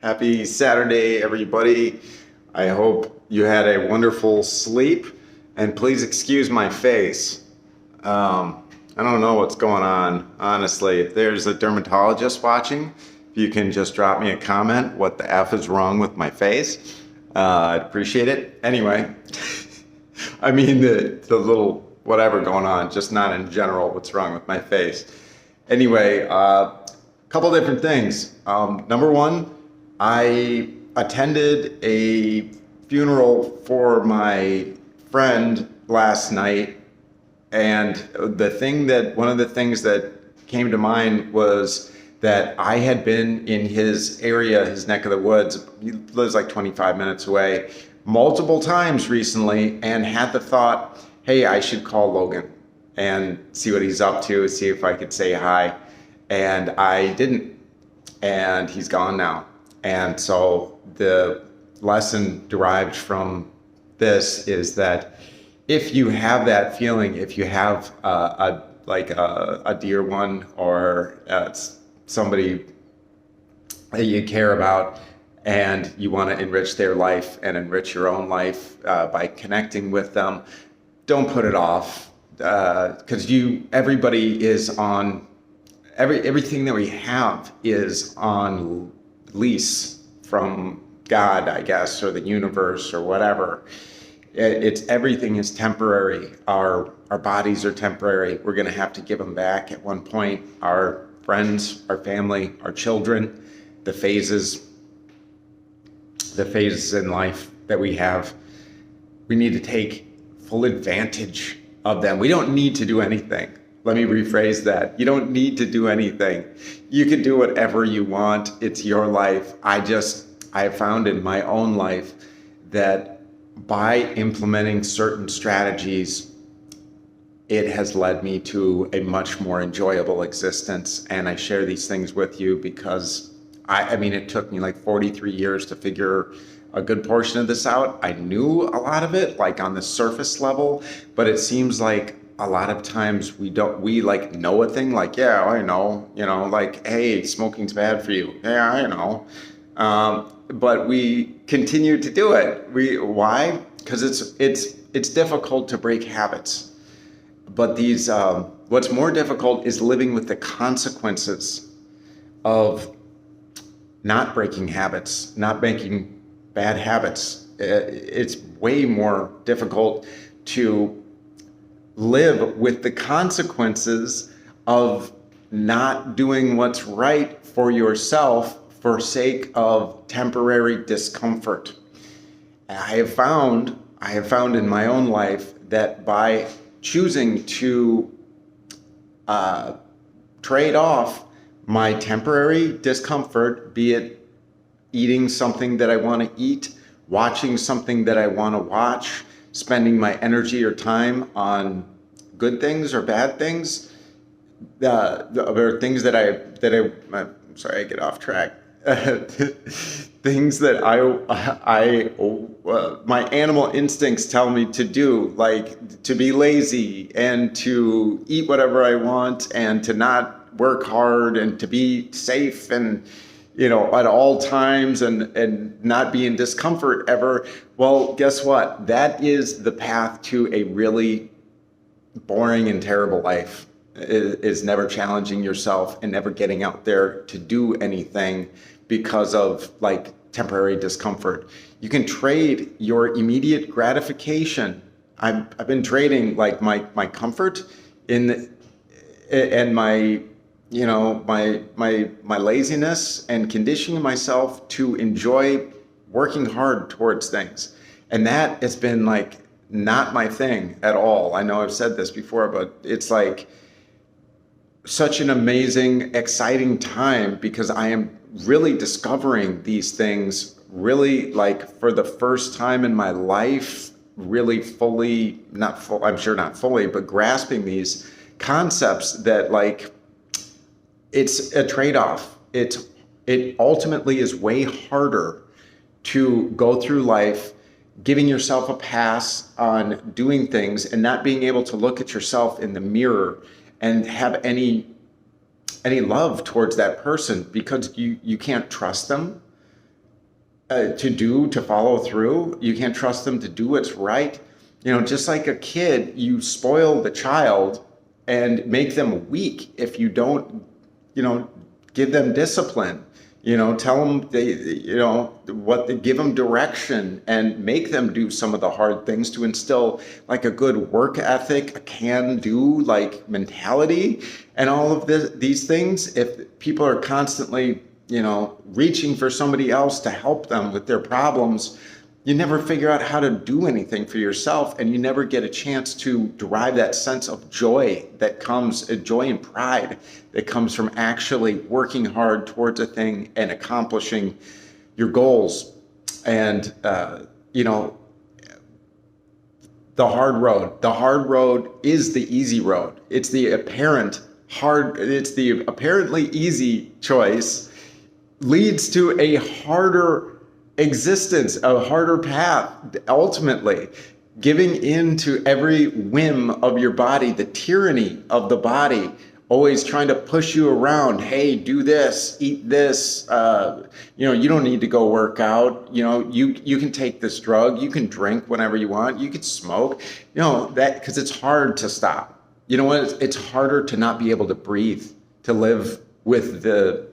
Happy Saturday, everybody. I hope you had a wonderful sleep, and please excuse my face. I don't know what's going on, honestly. If there's a dermatologist watching, if you can just drop me a comment, what the F is wrong with my face, I'd appreciate it. Anyway, I mean the little whatever going on, just not in general what's wrong with my face. Anyway, couple different things. Number one, I attended a funeral for my friend last night, and one of the things that came to mind was that I had been in his area, his neck of the woods. He lives like 25 minutes away, multiple times recently, and had the thought, hey, I should call Logan and see what he's up to, see if I could say hi. And I didn't, and he's gone now. And so the lesson derived from this is that if you have that feeling, if you have a dear one or somebody that you care about, and you want to enrich their life and enrich your own life by connecting with them, don't put it off, because everybody is on. Everything that we have is on lease from God, I guess, or the universe or whatever. Everything is temporary. Our bodies are temporary. We're going to have to give them back at one point. Our friends, our family, our children, the phases in life that we have, we need to take full advantage of them. We don't need to do anything. Let me rephrase that. You don't need to do anything. You can do whatever you want. It's your life. I have found in my own life that by implementing certain strategies, it has led me to a much more enjoyable existence. And I share these things with you because it took me like 43 years to figure a good portion of this out. I knew a lot of it, like on the surface level, but it seems like a lot of times we know a thing, like, yeah, I know, like, hey, smoking's bad for you. Yeah, I know. But we continue to do it. Why? Because it's difficult to break habits. But what's more difficult is living with the consequences of not breaking habits, not making bad habits. It's way more difficult to live with the consequences of not doing what's right for yourself for sake of temporary discomfort. I have found in my own life that by choosing to trade off my temporary discomfort, be it eating something that I want to eat, watching something that I want to watch, spending my energy or time on good things or bad things, or things I'm sorry, I get off track. Things that my animal instincts tell me to do, like to be lazy and to eat whatever I want and to not work hard and to be safe and at all times and not be in discomfort ever. Well, guess what? That is the path to a really boring and terrible life. Is never challenging yourself and never getting out there to do anything because of like temporary discomfort. You can trade your immediate gratification. I've been trading like my comfort and my my laziness and conditioning myself to enjoy working hard towards things. And that has been like not my thing at all. I know I've said this before, but it's like such an amazing, exciting time because I am really discovering these things really like for the first time in my life, really fully, I'm sure not fully, but grasping these concepts that like, it's a trade-off. It ultimately is way harder to go through life giving yourself a pass on doing things and not being able to look at yourself in the mirror and have any love towards that person because you can't trust them. to follow through. You can't trust them to do what's right. Just like a kid, you spoil the child and make them weak if you don't, give them discipline. Tell them give them direction and make them do some of the hard things to instill like a good work ethic, a can-do like mentality, and all of these things. If people are constantly, reaching for somebody else to help them with their problems, you never figure out how to do anything for yourself, and you never get a chance to derive that sense of joy joy and pride that comes from actually working hard towards a thing and accomplishing your goals. And, the hard road is the easy road. It's the apparently easy choice leads to a harder existence, a harder path, ultimately giving in to every whim of your body, the tyranny of the body, always trying to push you around. Hey, do this, eat this, you don't need to go work out. You can take this drug, you can drink whenever you want, you can smoke, that because it's hard to stop. You know what? It's harder to not be able to breathe, to live with the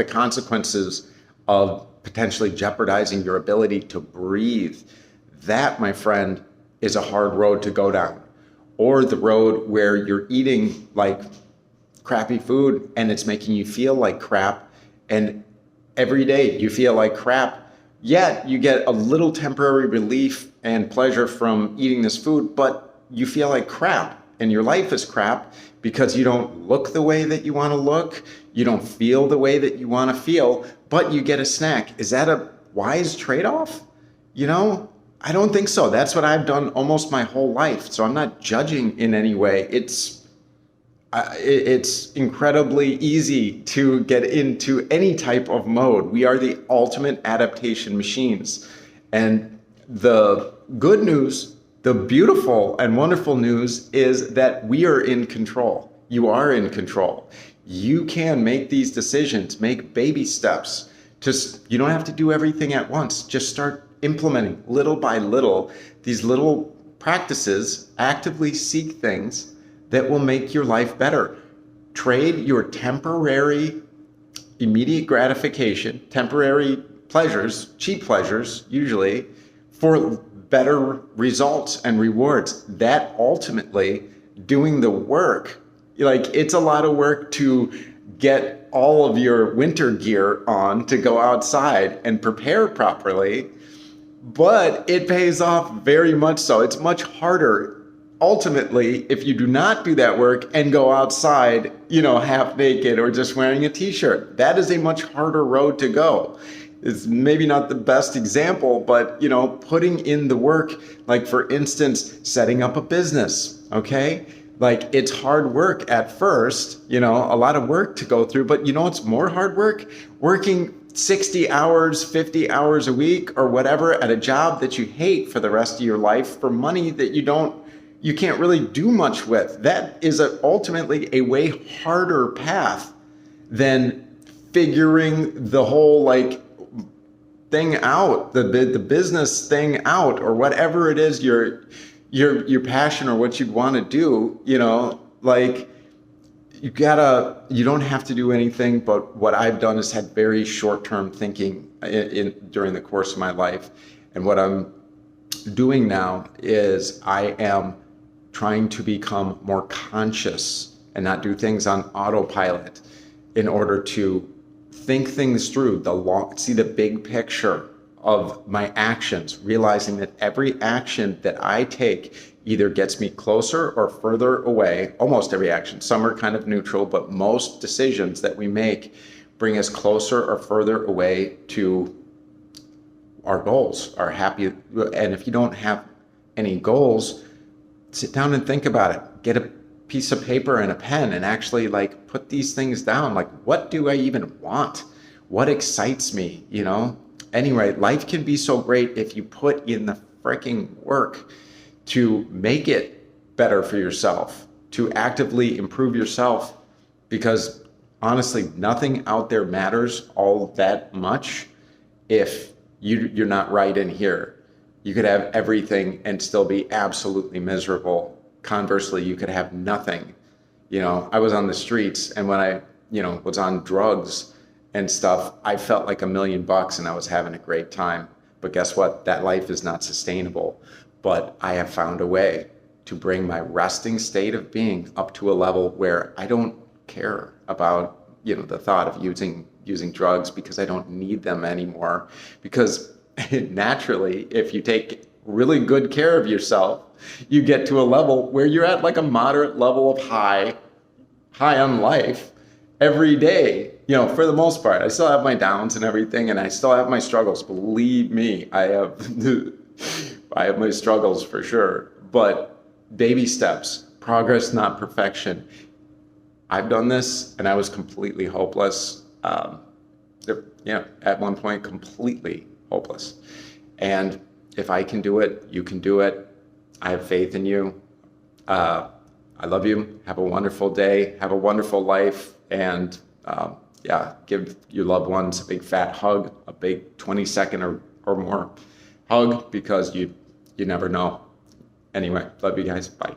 consequences of potentially jeopardizing your ability to breathe. That, my friend, is a hard road to go down. Or the road where you're eating like crappy food and it's making you feel like crap, and every day you feel like crap, yet you get a little temporary relief and pleasure from eating this food, but you feel like crap and your life is crap because you don't look the way that you want to look, you don't feel the way that you want to feel, but you get a snack. Is that a wise trade-off? I don't think so. That's what I've done almost my whole life. So I'm not judging in any way. It's incredibly easy to get into any type of mode. We are the ultimate adaptation machines. And the good news, the beautiful and wonderful news is that we are in control. You are in control. You can make these decisions, make baby steps. You don't have to do everything at once. Just start implementing little by little these little practices. Actively seek things that will make your life better. Trade your temporary immediate gratification, temporary pleasures, cheap pleasures usually, for better results and rewards. That ultimately doing the work, it's a lot of work to get all of your winter gear on to go outside and prepare properly, but it pays off very much so. It's much harder ultimately if you do not do that work and go outside, half naked or just wearing a t-shirt. That is a much harder road to go. It's maybe not the best example, but putting in the work, like for instance, setting up a business, okay? It's hard work at first, a lot of work to go through, but it's more hard work? Working 60 hours, 50 hours a week or whatever at a job that you hate for the rest of your life for money that you can't really do much with. That is ultimately a way harder path than figuring the whole thing out, the business thing out, or whatever it is your passion or what you'd want to do. You don't have to do anything, but what I've done is had very short-term thinking during the course of my life. And what I'm doing now is I am trying to become more conscious and not do things on autopilot in order to think things through, see the big picture of my actions, realizing that every action that I take either gets me closer or further away. Almost every action. Some are kind of neutral, but most decisions that we make bring us closer or further away to our goals, our happy. And if you don't have any goals, sit down and think about it. Get a piece of paper and a pen and actually put these things down. What do I even want? What excites me? Anyway, life can be so great if you put in the freaking work to make it better for yourself, to actively improve yourself, because honestly, nothing out there matters all that much if you're not right in here. You could have everything and still be absolutely miserable. Conversely, you could have nothing. I was on the streets, and when I, was on drugs and stuff, I felt like $1,000,000 and I was having a great time. But guess what? That life is not sustainable. But I have found a way to bring my resting state of being up to a level where I don't care about, the thought of using drugs, because I don't need them anymore. Because naturally, if you take really good care of yourself, you get to a level where you're at like a moderate level of high on life every day. For the most part, I still have my downs and everything, and I still have my struggles. Believe me, I have I have my struggles for sure. But baby steps, progress, not perfection. I've done this, and I was completely hopeless. At one point, completely hopeless. And if I can do it, you can do it. I have faith in you. I love you. Have a wonderful day. Have a wonderful life. And give your loved ones a big fat hug, a big 20-second or more hug, because you never know. Anyway, love you guys. Bye.